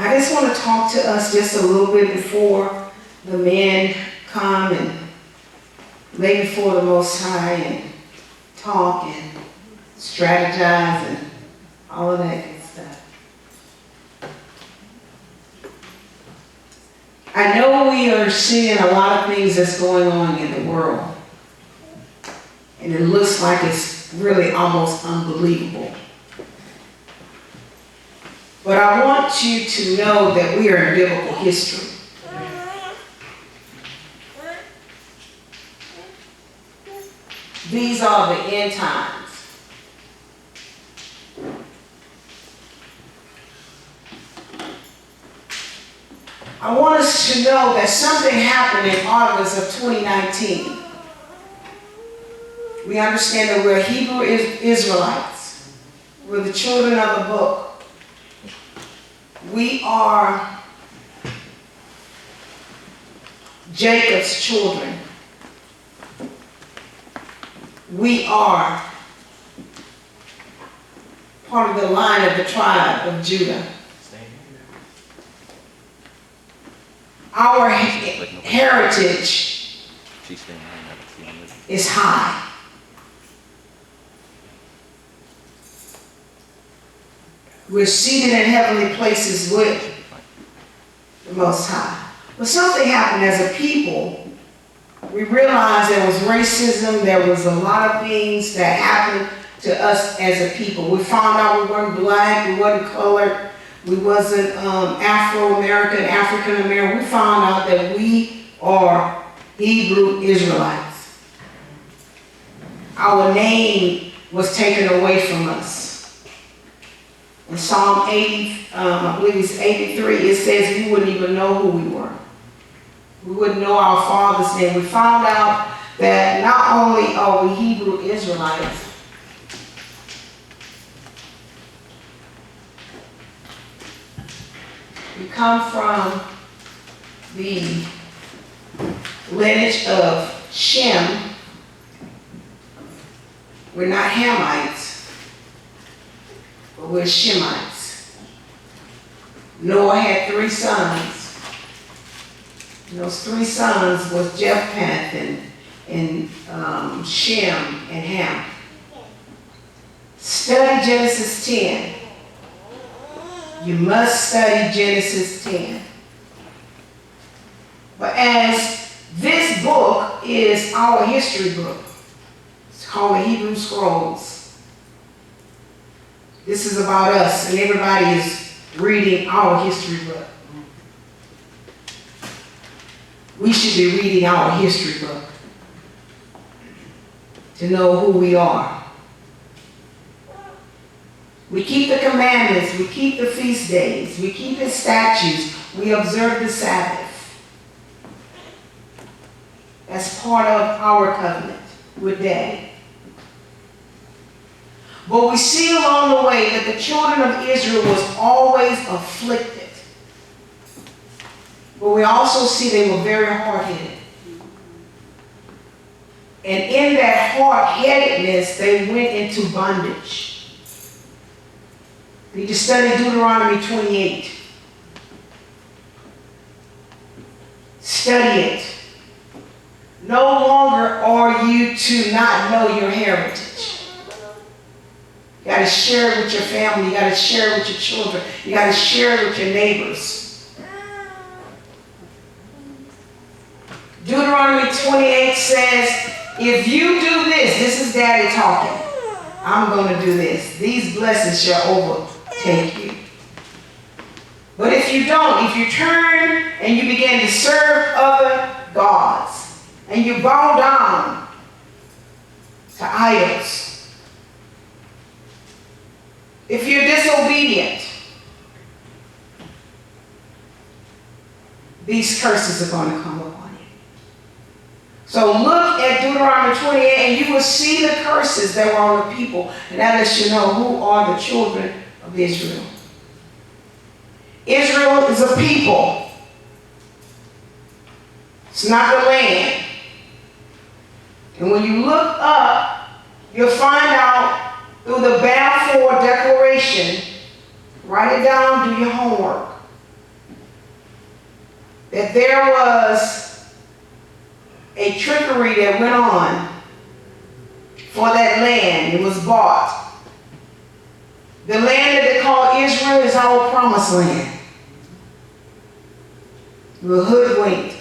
I just want to talk to us just a little bit before the men come and lay before the Most High and talk and strategize and all of that good stuff. I know we are seeing a lot of things that's going on in the world, and it looks like it's really almost unbelievable. But I want you to know that we are in biblical history. These are the end times. I want us to know that something happened in August of 2019. We understand that we're Hebrew Israelites. We're the children of the book. We are Jacob's children. We are part of the line of the tribe of Judah. Our heritage is high. We're seated in heavenly places with the Most High. But something happened as a people. We realized there was racism. There was a lot of things that happened to us as a people. We found out we weren't black, we weren't colored, we wasn't Afro-American, African-American. We found out that we are Hebrew Israelites. Our name was taken away from us. In Psalm 80, I believe it's 83, it says we wouldn't even know who we were. We wouldn't know our father's name. We found out that not only are we Hebrew Israelites, we come from the lineage of Shem. We're not Hamites, but we're Shemites. Noah had 3 sons. And those 3 sons was Japheth and Shem and Ham. Study Genesis 10. You must study Genesis 10. But as this book is our history book, it's called the Hebrew Scrolls. This is about us, and everybody is reading our history book. We should be reading our history book to know who we are. We keep the commandments, we keep the feast days, we keep His statutes, we observe the Sabbath. That's part of our covenant with Daddy. But we see along the way that the children of Israel was always afflicted. But we also see they were very hard-headed. And in that hard-headedness, they went into bondage. You just study Deuteronomy 28. Study it. No longer are you to not know your heritage. You got to share it with your family. You got to share it with your children. You got to share it with your neighbors. Deuteronomy 28 says, if you do this, this is Daddy talking, I'm going to do this. These blessings shall overtake you. But if you don't, if you turn and you begin to serve other gods, and you bow down to idols, if you're disobedient, these curses are going to come upon you. So look at Deuteronomy 28 and you will see the curses that were on the people. And that lets you know who are the children of Israel. Israel is a people. It's not the land. And when you look up, you'll find out through the Balfour Declaration, write it down, do your homework. that there was a trickery that went on for that land. It was bought. The land that they call Israel is our promised land. We were hoodwinked.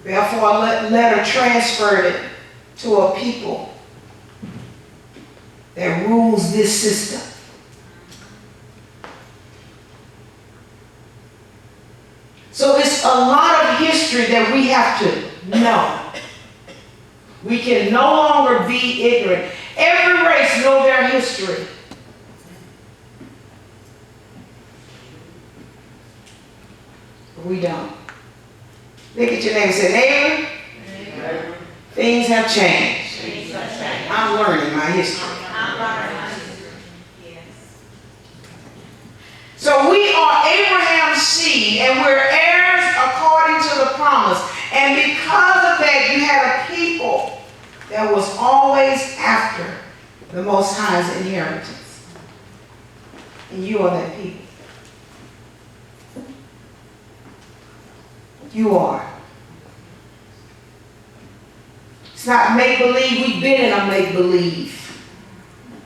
Therefore, a letter transferred it to a people that rules this system. So it's a lot of history that we have to know. We can no longer be ignorant. Every race knows their history. But we don't. Look at your neighbor and say, neighbor, things have changed. I'm learning my history. So we are Abraham's seed, and we're heirs according to the promise. And because of that, you had a people that was always after the Most High's inheritance. And you are that people. You are. It's not make-believe. We've been in a make-believe.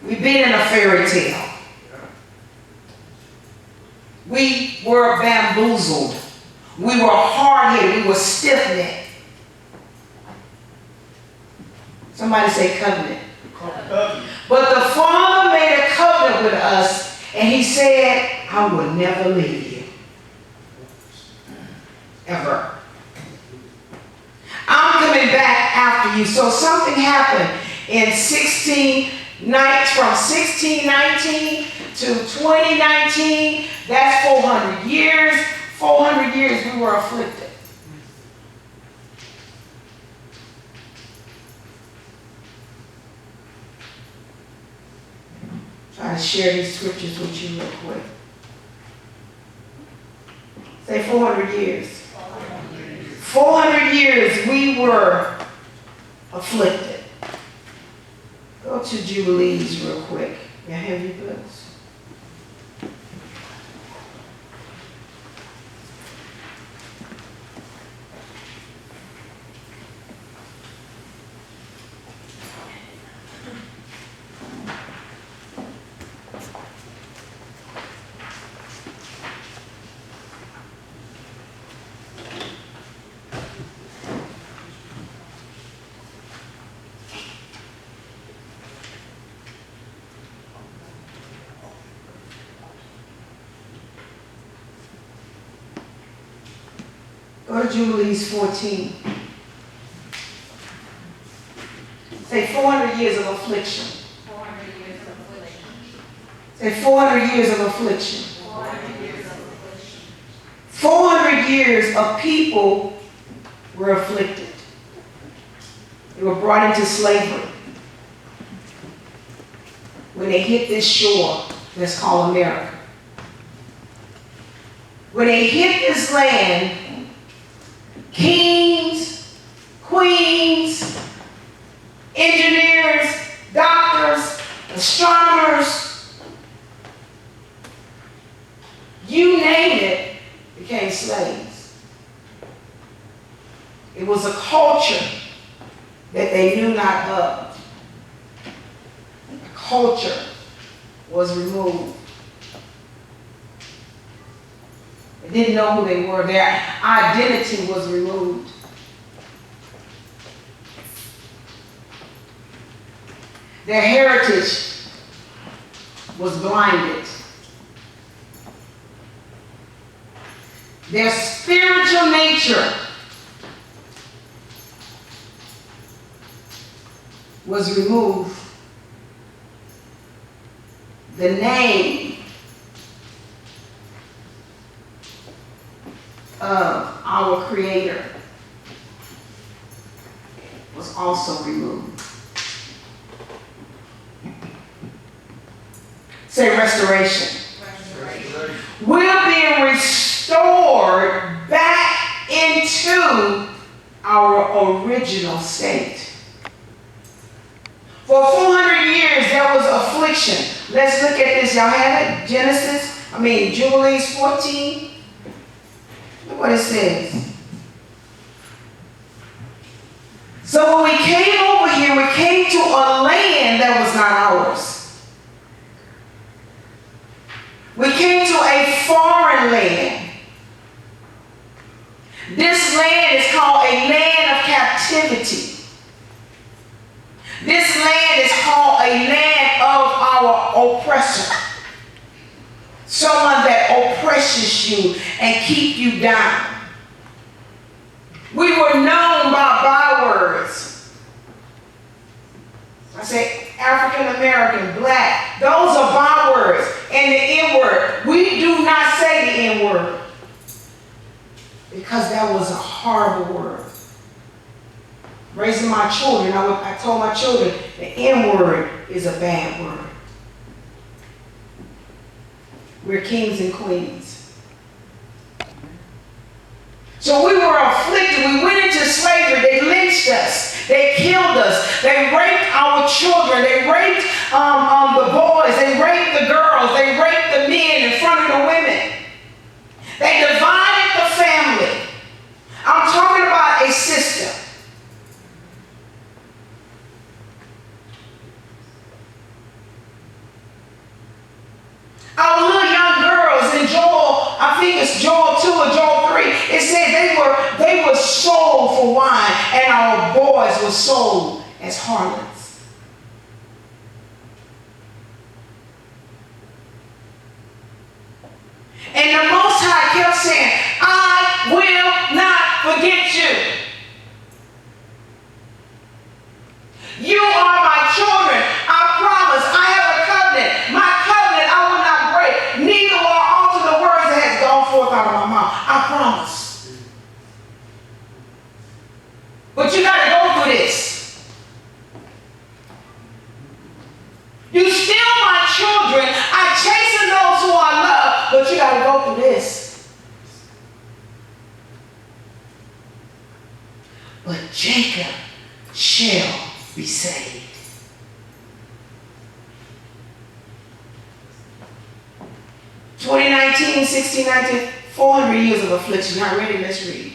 We've been in a fairy tale. We were bamboozled. We were hard-headed. We were stiff-necked. Somebody say covenant. But the Father made a covenant with us, and He said, I will never leave you. Ever. I'm coming back after you. So something happened in from 1619 to 2019. That's 400 years. 400 years we were afflicted. Try to share these scriptures with you real quick. Say 400 years. 400 years we were afflicted. Go to Jubilees real quick. You have your books. Go to Jubilees 14. Say 400 years of affliction. 400 years of affliction. Say 400 years of affliction. 400 years of affliction. 400 years of people were afflicted. They were brought into slavery. When they hit this shore that's called America. When they hit this land, kings, queens, engineers, doctors, astronomers, you name it, became slaves. It was a culture that they knew not of. The culture was removed. They didn't know who they were. Their identity was removed. Their heritage was blinded. Their spiritual nature was removed. The name of our Creator was also removed. Say restoration. Restoration. We're being restored back into our original state. For 400 years there was affliction. Let's look at this. Y'all have it? Jubilees 14. what it says. So when we came over here, we came to a land that was not ours. We came to a foreign land. This land is called a land of captivity. This land is called a land of our oppressor. Someone that oppresses you and keep you down. We were known by bywords. I say African American, black. Those are bywords. And the N-word. We do not say the N-word. Because that was a horrible word. Raising my children, I told my children, the N-word is a bad word. We're kings and queens. So we were afflicted. We went into slavery. They lynched us. They killed us. They raped our children. They raped the boys. They raped the girls. They raped the men in front of the women. They divided the family. I'm talking about a system. Our little young girls in Joel, I think it's Joel 2 or Joel 3, it said they were sold for wine, and our boys were sold as harlots. And the Most High kept saying, I will not forget you. You are my children. I promise. I have a covenant. My covenant I will not break. Neither will I alter the words that has gone forth out of my mouth. I promise. But you got to go through this. You still my children. I chasten those who I love. But you got to go through this. But Jacob shall be saved. (2019, 1619), 400 years of affliction. Not ready? Let's read.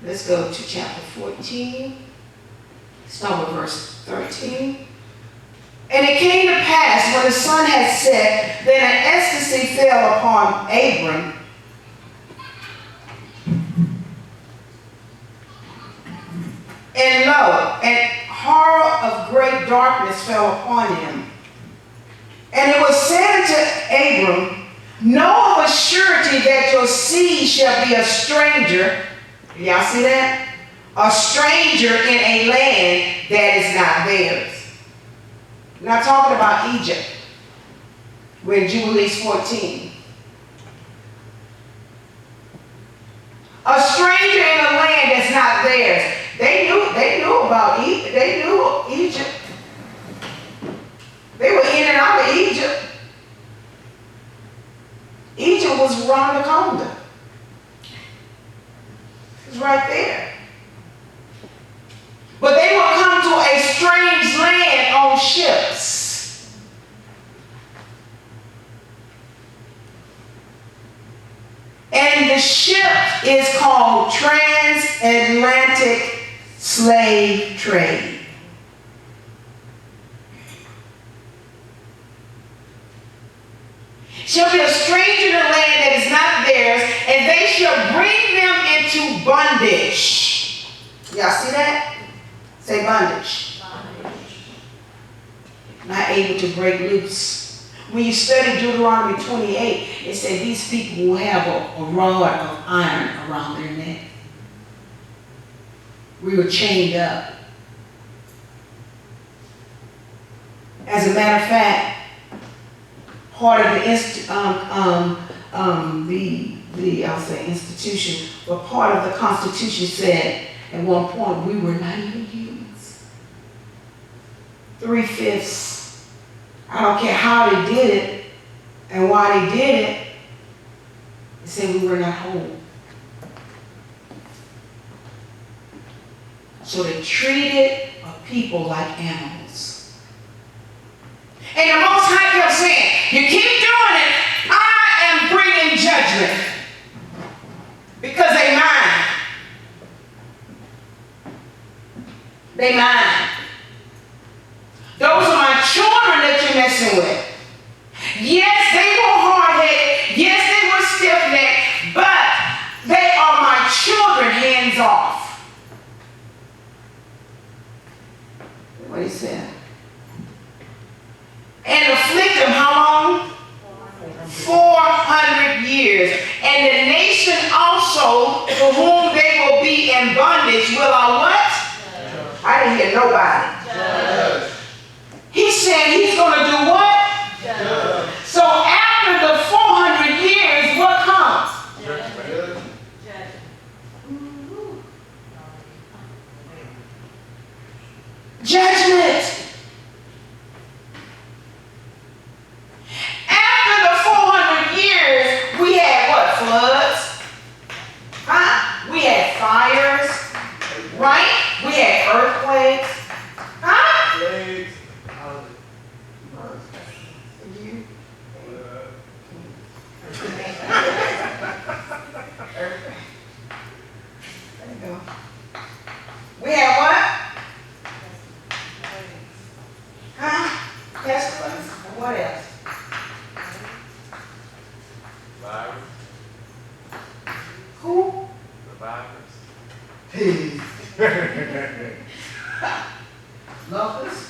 Let's go to chapter 14. Start with verse 13. And it came to pass when the sun had set, that an ecstasy fell upon Abram. And lo, and horror of great darkness fell upon him. And it was said unto Abram, know of a surety that your seed shall be a stranger. Y'all see that? A stranger in a land that is not theirs. We're not talking about Egypt. We're in Jubilees 14. A stranger in a land that's not theirs. They knew about Egypt. They knew Egypt. They were in and out of Egypt. Egypt was around the corner. It was right there. But they would come to a strange land on ships. And the ship is called transatlantic slave trade. Shall be a stranger in a land that is not theirs, and they shall bring them into bondage. Y'all see that? Say bondage. Not able to break loose. When you study Deuteronomy 28, it said these people will have a rod of iron around their neck. We were chained up. As a matter of fact, part of I'll say institution, but part of the Constitution said at one point we were not even humans. 3/5. I don't care how they did it and why they did it. They said we were not whole. So they treated people like animals. And the Most High kept saying, you keep doing it, I am bringing judgment. Because they They mine. Those are my children that you're messing with. Yes, they were hard-headed. Yes, they were stiff-necked. But they are my children, hands off. What he said. And afflict them how long? 400 years. And the nation also for whom they will be in bondage will I what? I didn't hear nobody. He said he's going to do what? So after the 400 years, what comes? Judgment. After the 400 years, we had what? Floods? Huh? We had fires, right? We had earthquakes. Huh? Plagues. There you go. We had what? Huh? Pestilence? What else? Virus. Who? The virus. Locusts?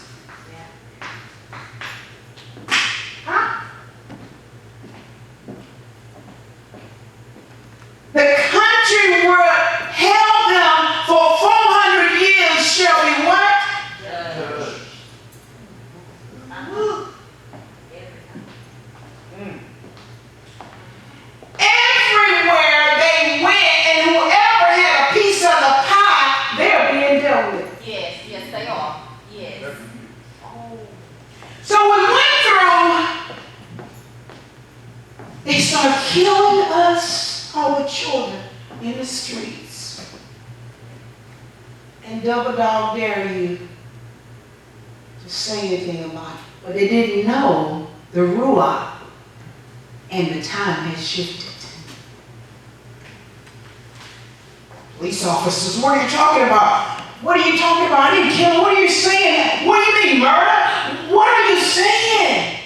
Huh? The country where held them for 400 years shall be what? Everywhere they went, and whoever had a piece of the pie, they're being dealt with. Yes, yes, they are. Yes. So we went through, they start killing us, our children, in the streets. And double dog dare you to say anything about it. But they didn't know the ruach and the time had shifted. Police officers, what are you talking about? What are you talking about? I didn't kill him. What are you saying? What do you mean, murder? What are you saying?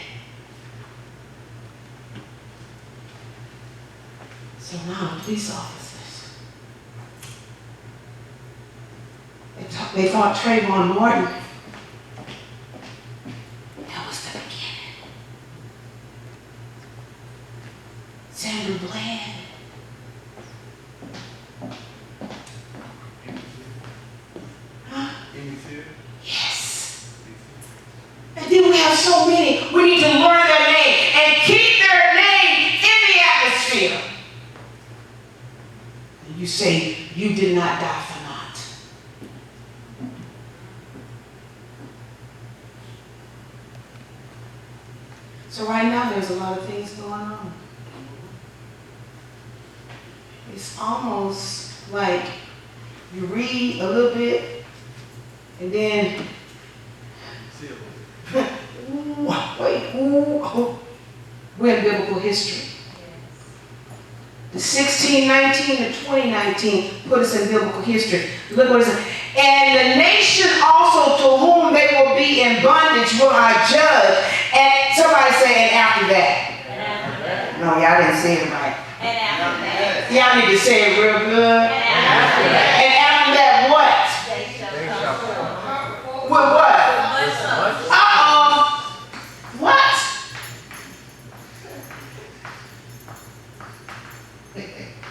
So now police officers, they fought Trayvon Martin. That was the beginning. Sandra Bland. Yes. And then we have so many. We need to learn their name and keep their name in the atmosphere. And you say, you did not die for naught. So right now there's a lot of things going on. It's almost like you read a little bit and then we're in biblical history. The 1619 to 2019 put us in biblical history. Look what it says. And the nation also to whom they will be in bondage will I judge. And somebody say, and after that. And after that. No, y'all didn't say it right. And after that. Y'all need to say it real good. And after that. And after that, what? They shall come forth. With what? Much substance. What?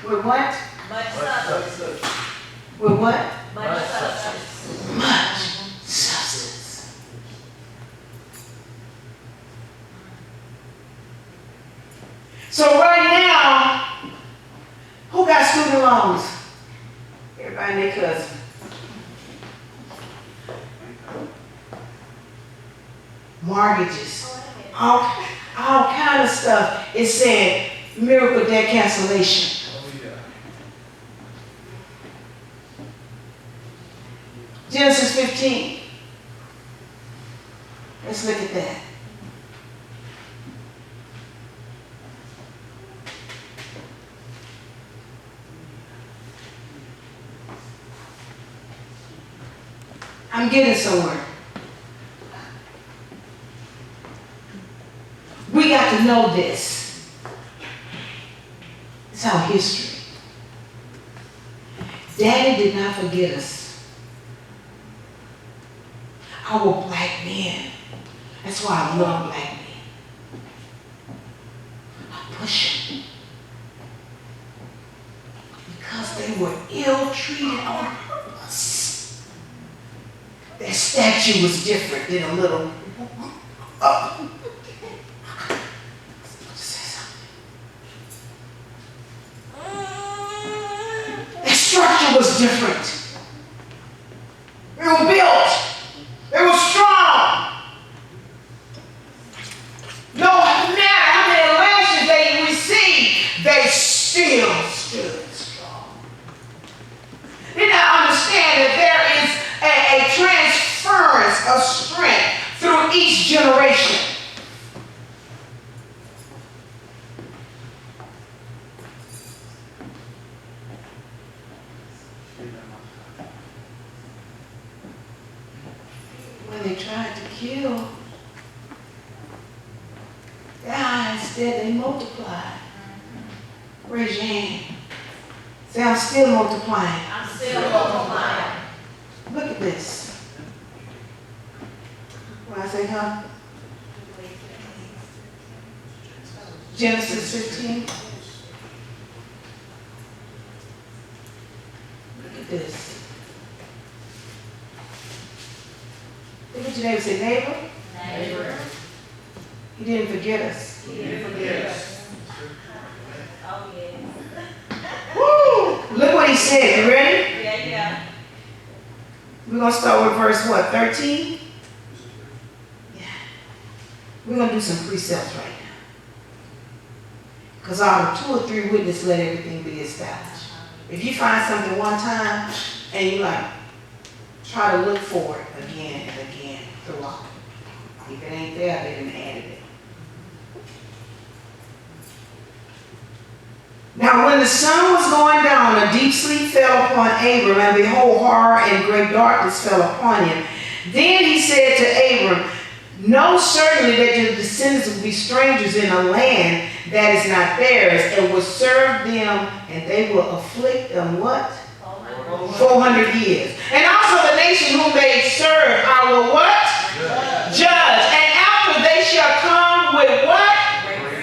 With what? Much substance. With what? Much substance. Much substance. So right now, who got student loans? Everybody and their cousin. Mortgages. All kind of stuff. It said miracle debt cancellation. Genesis 15. Let's look at that. I'm getting somewhere. We got to know this. It's our history. Daddy did not forget us. Our black men. That's why I love black men. I push them. Because they were ill-treated on purpose. Their statue was different than a little. Their structure was different. They were built. They were strong. No matter how many lashes they received, they still stood strong. Did not understand that there is a transference of strength through each generation. When they tried to kill God, instead they multiplied. Raise your hand. Say, I'm still multiplying. I'm still multiplying. Look at this. When I say, huh? Genesis 15. Look at this. Look at your neighbor. Say, neighbor. Neighbor. He didn't forget us. He didn't forget us. Oh, yeah. Woo! Look what he said. You ready? Yeah. We're going to start with verse what? 13? Yeah. We're going to do some precepts right now. Because out of 2 or 3 witnesses, let everything be established. If you find something one time and you like, try to look for it again and again throughout. If it ain't there, they didn't add it. Now when the sun was going down, a deep sleep fell upon Abram, and behold, horror and great darkness fell upon him. Then he said to Abram, know certainly that your descendants will be strangers in a land that is not theirs, and will serve them, and they will afflict them what? 400 years. And also the nation whom they serve, I will what? Judge. And after they shall come with what?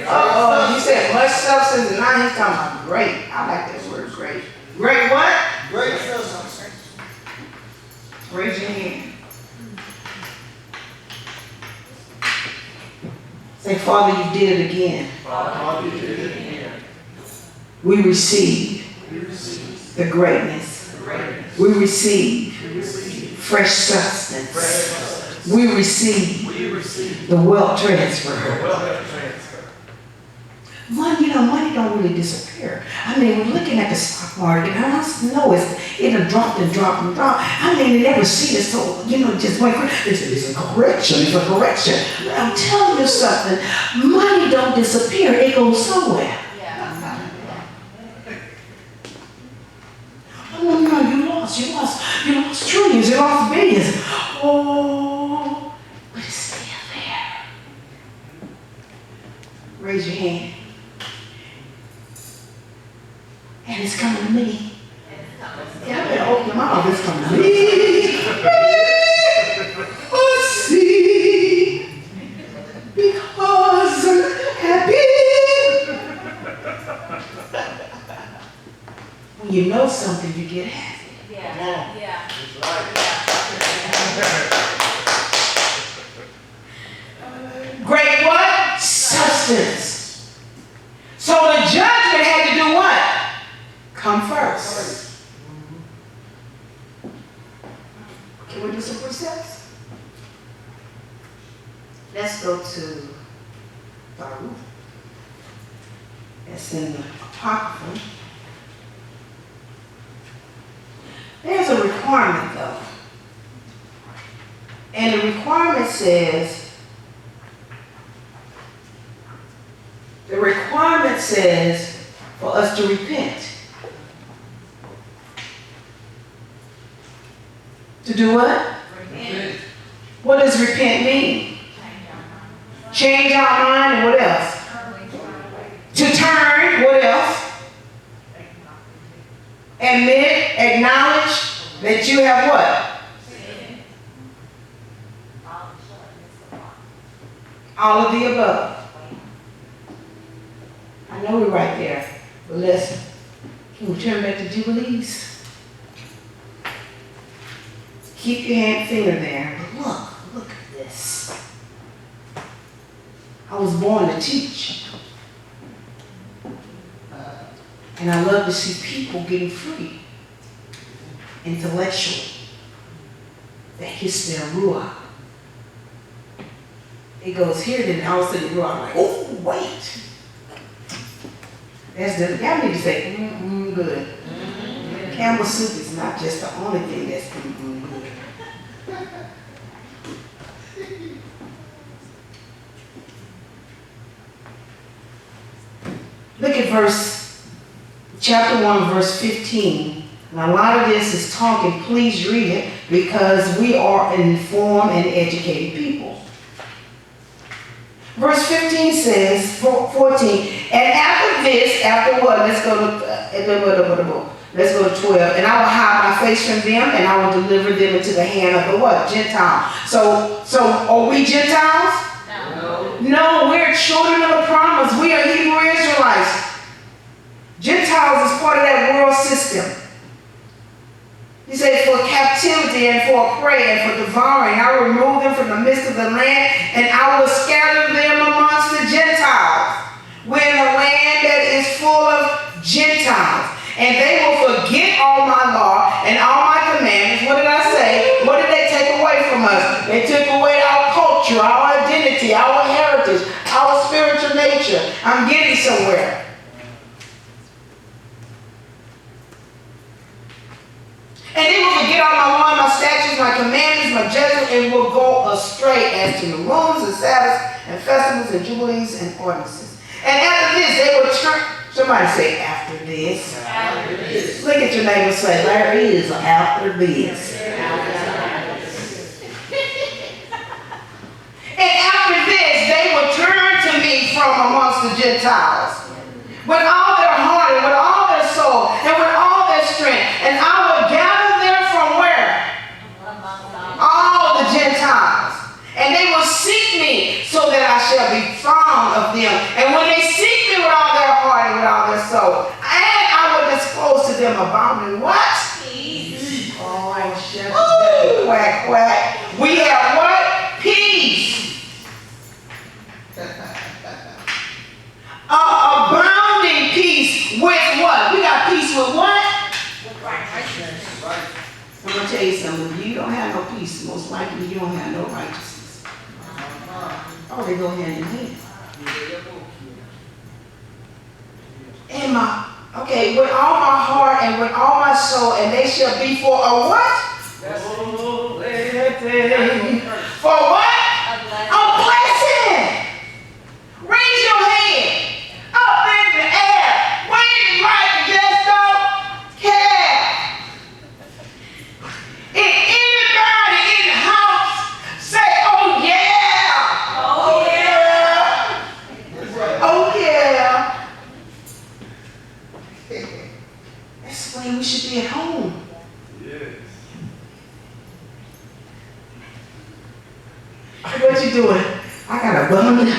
Oh, he said much substance, and now he's talking about great. I like that word, great. Great what? Great substance. Raise your hand. Say, Father, you did it again. Father, you did it again. We receive the greatness. We receive fresh substance. We receive the wealth transfer. Money, money don't really disappear. I mean, we're looking at the stock market, and I know it'll drop and drop and drop. I mean, you never see this, so, just wait for it. It's a correction, it's a correction. I'm telling you something, money don't disappear, it goes somewhere. Oh, no, you lost trillions, you lost billions. Oh, but it's still there. Raise your hand. And it's coming to me. Yeah, I better open your mouth. It's coming to me. Oh, see, because I'm happy. When you know something, you get happy. Yeah. Great what? Substance. So the judgment had to do what? Come first. Can we do some precepts? Let's go to Baruch. That's in the Apocrypha. There's a requirement though. And the requirement says, for us to repent. To do what? What does repent mean? Change our mind, and what else? To turn, what else? Admit, acknowledge that you have what? All of the above. I know we're right there, but listen. Can we turn back to Jubilees? Keep your finger there. But look at this. I was born to teach. And I love to see people getting free. Intellectually. That hits their ruah. It goes here, then all of a sudden ruah. I'm like, oh, wait. That's the, y'all need to say, good. Campbell soup is not just the only thing that's good. Look at chapter 1, verse 15. Now, a lot of this is talking. Please read it because we are an informed and educated people. Verse 15 says, 14, and after what? Let's go to 12. And I will hide my face from them, and I will deliver them into the hand of the what? Gentile. So are we Gentiles? No, we're children of the promise. We are Hebrew Israelites. Gentiles is part of that world system. He said, for captivity and for a prey and for devouring, I will remove them from the midst of the land, and I will scatter them amongst the Gentiles. We're in a land that is full of Gentiles. And they will forget all my law and all my commandments. What did I say? What did they take away from us? They took away our culture, our identity, our heritage, our spiritual nature. I'm getting somewhere. And they will forget all my law, my statutes, my commandments, my judgments, and will go astray as to the moons and Sabbaths and festivals and jubilees and ordinances. And after this, they will turn. Somebody say, after this. After this. Look at your neighbor and say, there is after this. And after this, they will turn to me from amongst the Gentiles with all their heart and with all their soul and with all their strength. And I will gather them from where? All the Gentiles. And they will seek me so that I shall be found of them. And when they seek me with all their heart and with all their soul, and I will disclose to them abounding what? Peace. Oh, shucks. Quack, quack. We have what? Peace. Abounding peace with what? We got peace with what? I'm going to tell you something. If you don't have no peace, most likely you don't have no righteousness. Oh, they go hand in hand. Okay, with all my heart and with all my soul, and they shall be for a what? For what? A blessing. Raise your hand up in the air. Wave it like you just don't care. If anybody in the house say, oh yeah. Oh yeah. Oh yeah. That's the way we should be at home. Yes. What you doing? I got abundant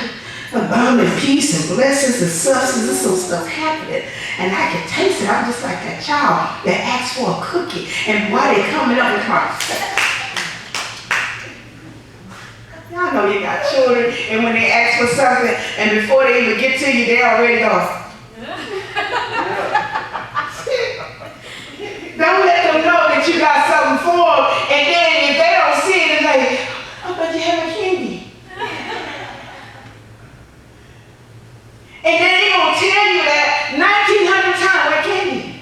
peace and blessings and substance. There's some stuff happening. And I can taste it. I'm just like that child that asks for a cookie. And why they coming up with my y'all know you got children, and when they ask for something, and before they even get to you, they already go. Don't let them know that you got something for them, and then if they don't see it, it's like, oh, but you have a candy. And then they gonna tell you that 1,900 times, where candy?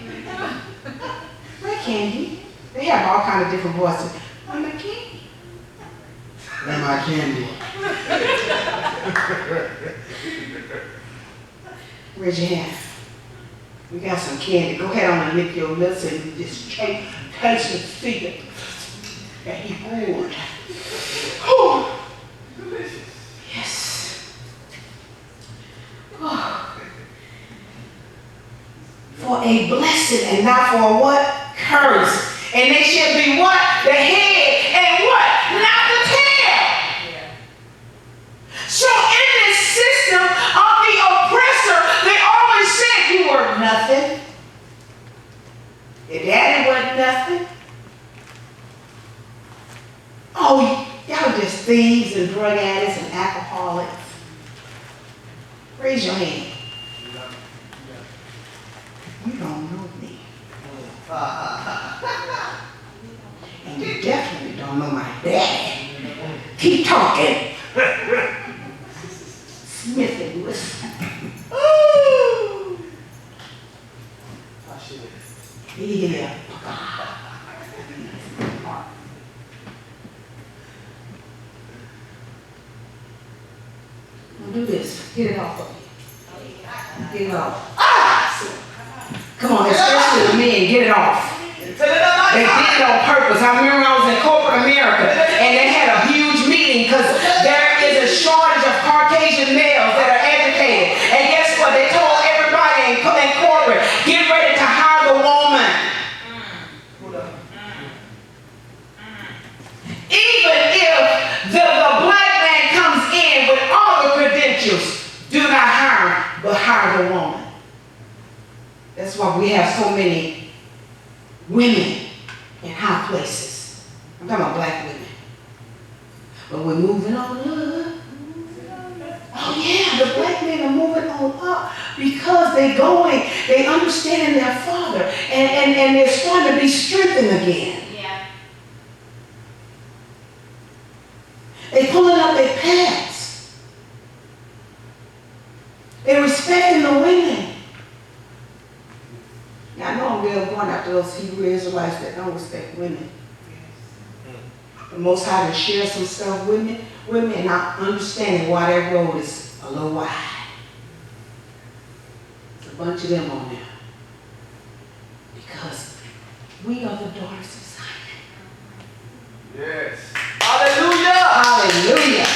Where candy? They have all kinds of different voices. Where my candy? Where my candy? Raise your hand. We got some candy. Go ahead on and lick your lips and just taste the figure that he poured. Oh, Delicious. yes. Oh. For a blessing and not for a what? Curse. And they should be what? The head and what? Not the tail. Yeah. So in this system of the oppressor, they always said you were nothing. Your daddy wasn't nothing. Oh, y'all just thieves and drug addicts and alcoholics. Raise your hand. You don't know me. And you definitely don't know my daddy. Keep talking. Smith and Wesson. Ooh. Yeah. Do this. Get it off of you. Get it off. Ah! Come on, especially the men, get it off. They did it on purpose. I remember I was in corporate America and they had a huge meeting because there is a shortage of Caucasian males that are educated. And guess what? They told everybody in corporate, get ready to hire the woman. Even if the black man comes in with all the credentials, do not hire, but hire the woman. That's why we have so many women in high places. I'm talking about black women. But we're moving on up. Oh yeah, the black men are moving on up because they understand their father and they're starting to be strengthened again. Yeah. They pulling up their pants. They're respecting the women. Now, I know I'm really going after those Hebrew Israelites that don't respect women. The Most High to share some stuff with me and not understanding why that road is a little wide. There's a bunch of them on there. Because we are the daughters of Zion. Yes. Hallelujah. Hallelujah.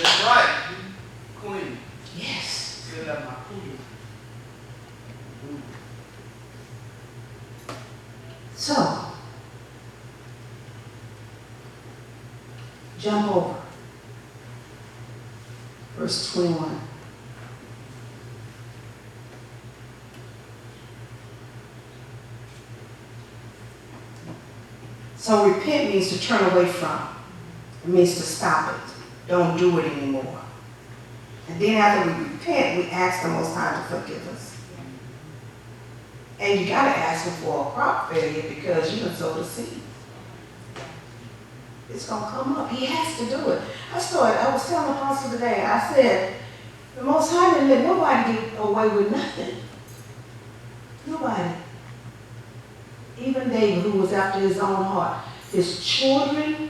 That's right. Queen. Yes. Say that, my queen. So, jump over. Verse 21. So repent means to turn away from. It means to stop it. Don't do it anymore. And then after we repent, we ask the Most High to forgive us. And you got to ask him for a crop failure because you done sowed the seed. It's going to come up. He has to do it. I was telling the Apostle today, I said, the Most High didn't let nobody get away with nothing. Nobody. Even David, who was after his own heart. His children,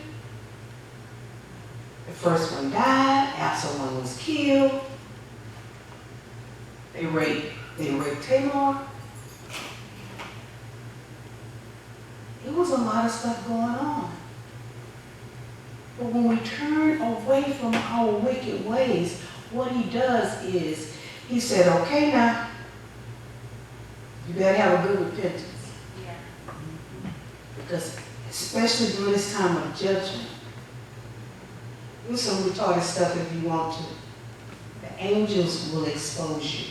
the first one died, Absalom was killed. They raped Tamar. There was a lot of stuff going on. But when we turn away from our wicked ways, what he does is, he said, okay now, you better have a good repentance. Yeah. Because especially during this time of judgment, do some retarded stuff if you want to. The angels will expose you.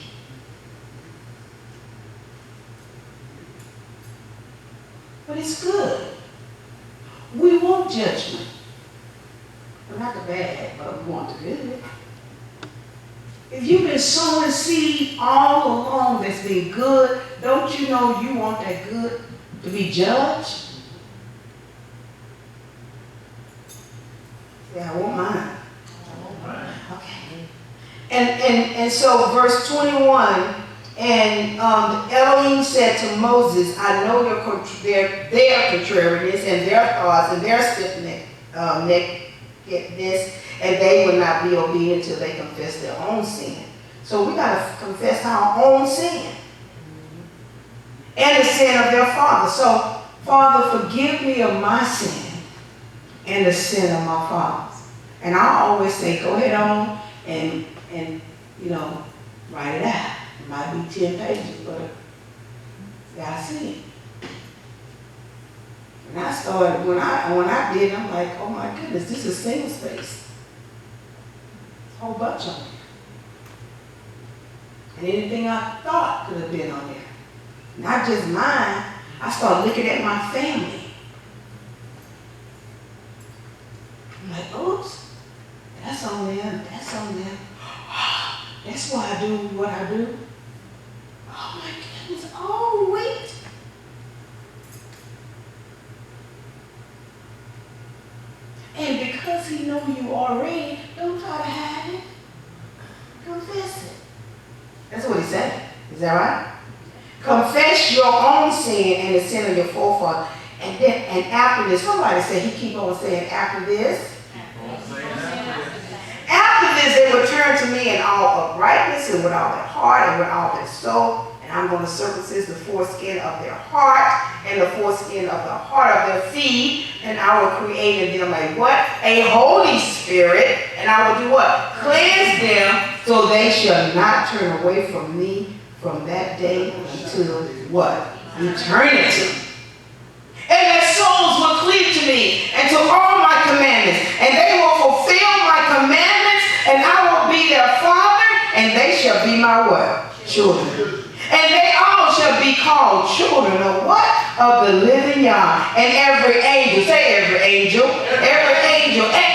But it's good. We want judgment. Well, not the bad, but we want the good. If you've been sowing seed all along that's been good, don't you know you want that good to be judged? Yeah, I want mine. Okay. And so verse 21, and Elohim said to Moses, I know their contrariness and their thoughts and their stiff-neckedness, and they will not be obedient till they confess their own sin. So we got to confess our own sin and the sin of their father. So, Father, forgive me of my sin and the sin of my fathers. And I always say, go ahead on and you know, write it out. It might be 10 pages, but I see it. And I started, when I did, I'm like, oh my goodness, this is single space. A whole bunch of them. And anything I thought could have been on there. Not just mine, I started looking at my family. I'm like, oops, that's on there, that's on there. That's why I do what I do. Oh my goodness, oh wait. And because he know you already, don't try to hide it. Confess it. That's what he said. Is that right? Confess your own sin and the sin of your forefathers. And then, and after this, somebody said, he keep on saying, after this. After this, they will turn to me in all uprightness and with all their heart and with all their soul. And I'm going to circumcise the foreskin of their heart and the foreskin of the heart of their feet. And I will create in them a what? A Holy Spirit. And I will do what? Cleanse them so they shall not turn away from me from that day until what? Eternity. And their souls will cleave to me and to all my commandments. And they will fulfill my commandments. And I will be their father. And they shall be my what? Children. And they all shall be called children of what? Of the living God. And every angel, say every angel, and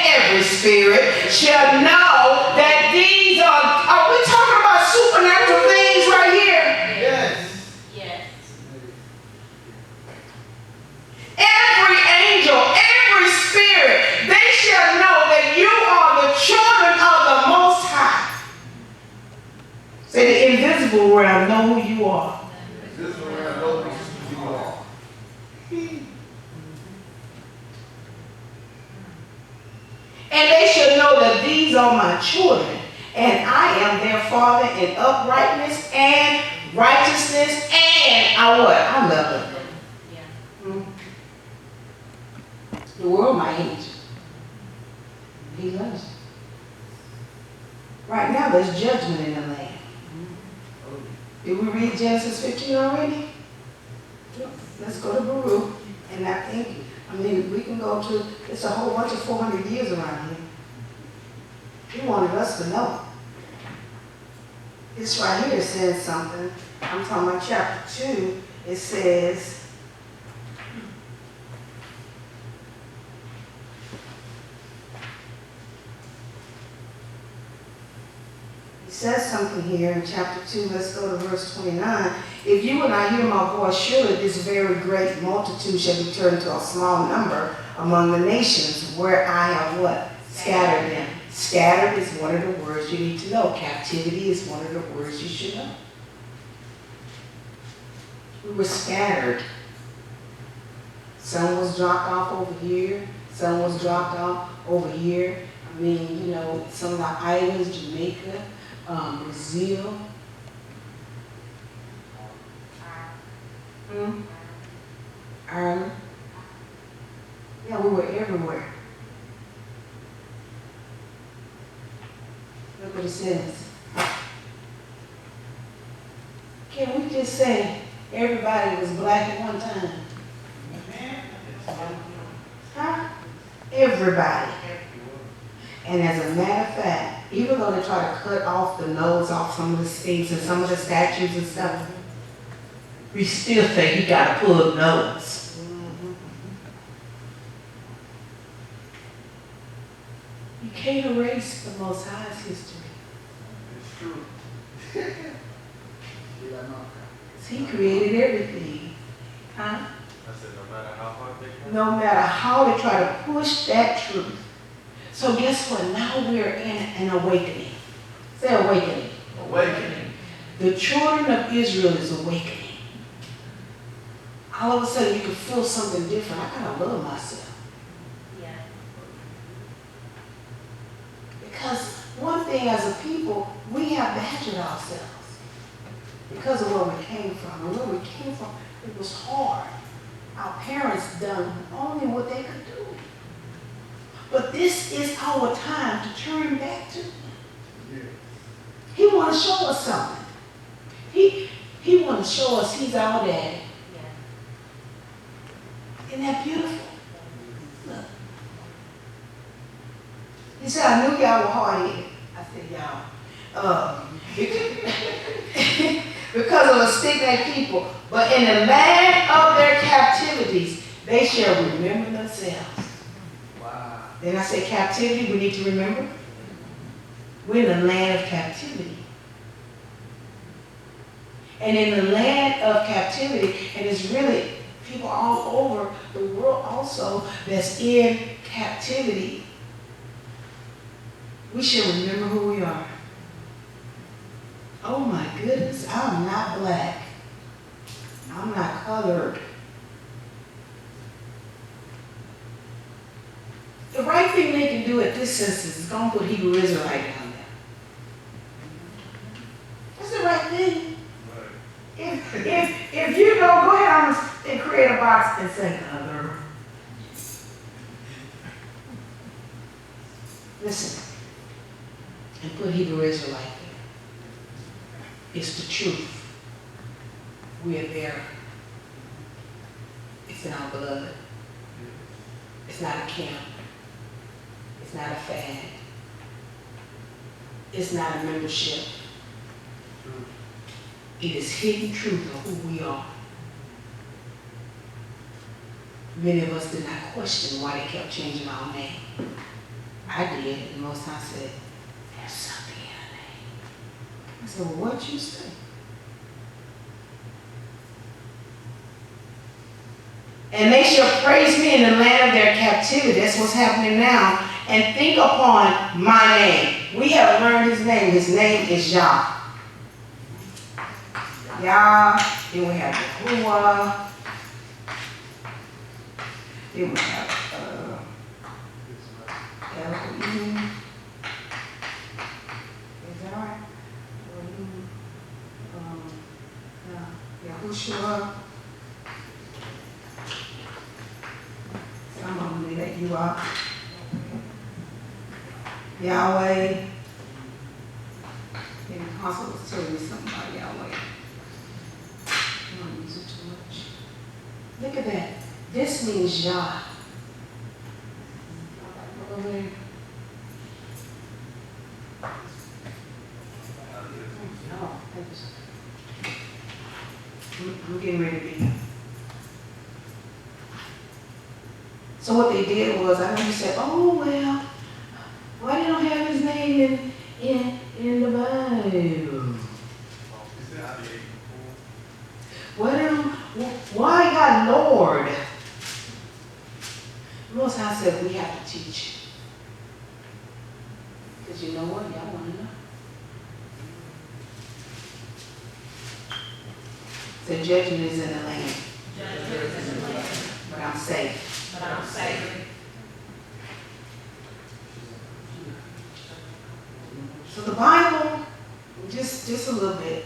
every spirit shall know that these are we talking about supernatural things right here? Yes. Yes. Every angel, every spirit, they shall know that you are the children of the Most High. Say the invisible realm, know who you are. This is where I know who you are. And they shall know that these are my children, and I am their father in uprightness and righteousness, and I what? I love them. Yeah. The world might hate you. He loves you. Right now, there's judgment in the land. Did we read Genesis 15 already? Let's go to Baruch. And I think, we can go to, it's a whole bunch of 400 years around here. He wanted us to know. This right here says something. I'm talking about chapter 2. It says, says something here in chapter 2. Let's go to verse 29. If you will not hear my voice, surely this very great multitude shall be turned to a small number among the nations where I have what? Scattered them. Scattered is one of the words you need to know. Captivity is one of the words you should know. We were scattered. Some was dropped off over here. Some was dropped off over here. Some of the islands, Jamaica, Brazil. Ireland. Yeah, we were everywhere. Look what it says. Can we just say everybody was black at one time? Huh? Everybody. And as a matter of fact, even though they try to cut off the nose off some of the things and some of the statues and stuff, we still think you got to pull a nose. You can't erase the Most High's history. It's true. He created everything. Huh? I said no matter how hard they try. No matter how they try to push that truth. So guess what? Now we're in an awakening. Say awakening. Awakening. The children of Israel is awakening. All of a sudden you can feel something different. I kind of love myself. Yeah. Because one thing as a people, we have badgered ourselves. Because of where we came from. And where we came from, it was hard. Our parents done only what they could do. But this is our time to turn back to. Yeah. He want to show us something. He want to show us he's our daddy. Isn't that beautiful? Look. He said, I knew y'all were hard-headed. I said, y'all. Because of the stiff-necked people. But in the land of their captivities, they shall remember themselves. Wow. Then I say captivity, we need to remember. We're in the land of captivity. And in the land of captivity, and it's really people all over the world also that's in captivity, we should remember who we are. Oh my goodness, I'm not black. I'm not colored. The right thing they can do at this census is go and put Hebrew Israelite down there. That's the right thing. If you don't, go ahead and create a box and say color. Listen, and put Hebrew Israelite there. It's the truth. We are there. It's in our blood. It's not a camp. It's not a fad. It's not a membership. It is hidden truth of who we are. Many of us did not question why they kept changing our name. I did, and most times said, there's something in our name. I said, well, what'd you say? And they shall praise me in the land of their captivity. That's what's happening now. And think upon my name. We have learned his name. His name is Yah. Yah. Then we have Yahuwah. Then we have Elohim. Is that right? Yahushua. Some of them that you are. Yahweh. And the apostle was telling me something about Yahweh. I don't use it too much. Look at that. This means Yah. Over there. No, I'm getting ready to be done. So what they did was, I know you said, oh, well, why they don't have his name in the Bible? Why got Lord? Most I said we have to teach. Because you know what? Y'all want to know. The judgment is in the land. But I'm safe. So the Bible, just a little bit,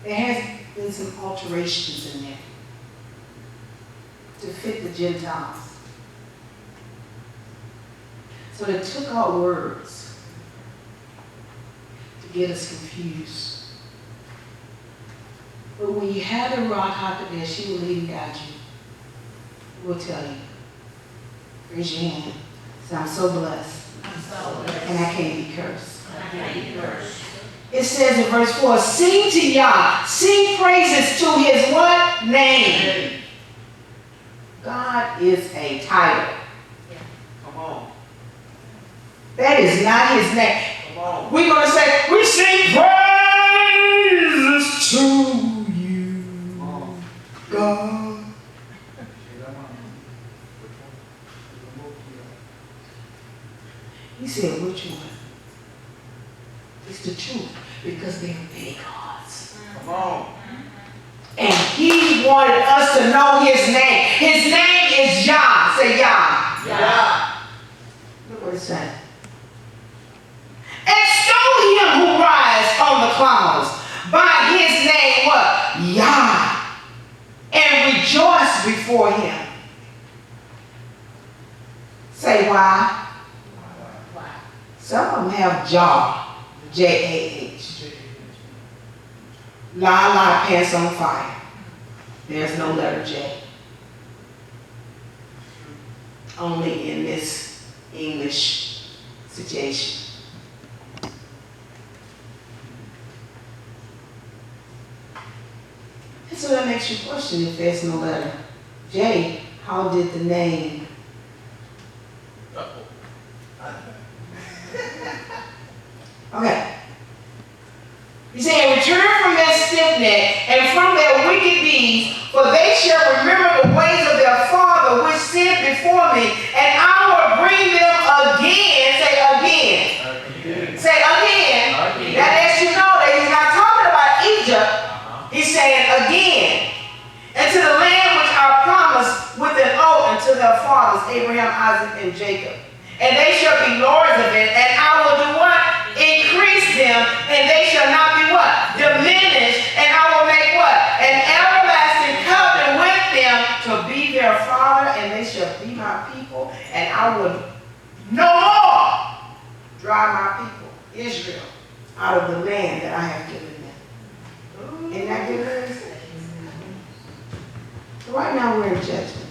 there has been some alterations in there to fit the Gentiles. So they took out words to get us confused. But when you have the Rock Hakadah, she will lead and guide you. We'll tell you. Raise your hand. Say, I'm so blessed. And I can't be cursed. It says in verse 4, sing to Yah, sing praises to his what? Name. God is a title. Come on. That is not his name. Come on. We're going to say, we sing praises to you, Come on. God. He said, which one? It's the truth, because they're many gods. Come on. And he wanted us to know his name. His name is Yah. Say Yah. Yeah. Look what it says. Extol him who rides on the clouds. By his name what? Yah. And rejoice before him. Say why? Some of them have Jah, J-A-H. Lie, pants on fire. There's no letter J. Only in this English situation. And so that makes you question if there's no letter J, how did the name? Okay. He said, return from their stiff neck and from their wicked deeds, for they shall remember the ways of their father which sinned before me, and I will bring them again. Say again. Say again. That lets you know that he's not talking about Egypt. He's saying again. And to the land which I promised with an oath unto their fathers, Abraham, Isaac, and Jacob. And they shall be lords of it, and I will do what? Increase them, and they shall not be what? Diminished, and I will make what? An everlasting covenant with them to be their father, and they shall be my people, and I will no more drive my people, Israel, out of the land that I have given them. Isn't that good news? So right now we're in judgment.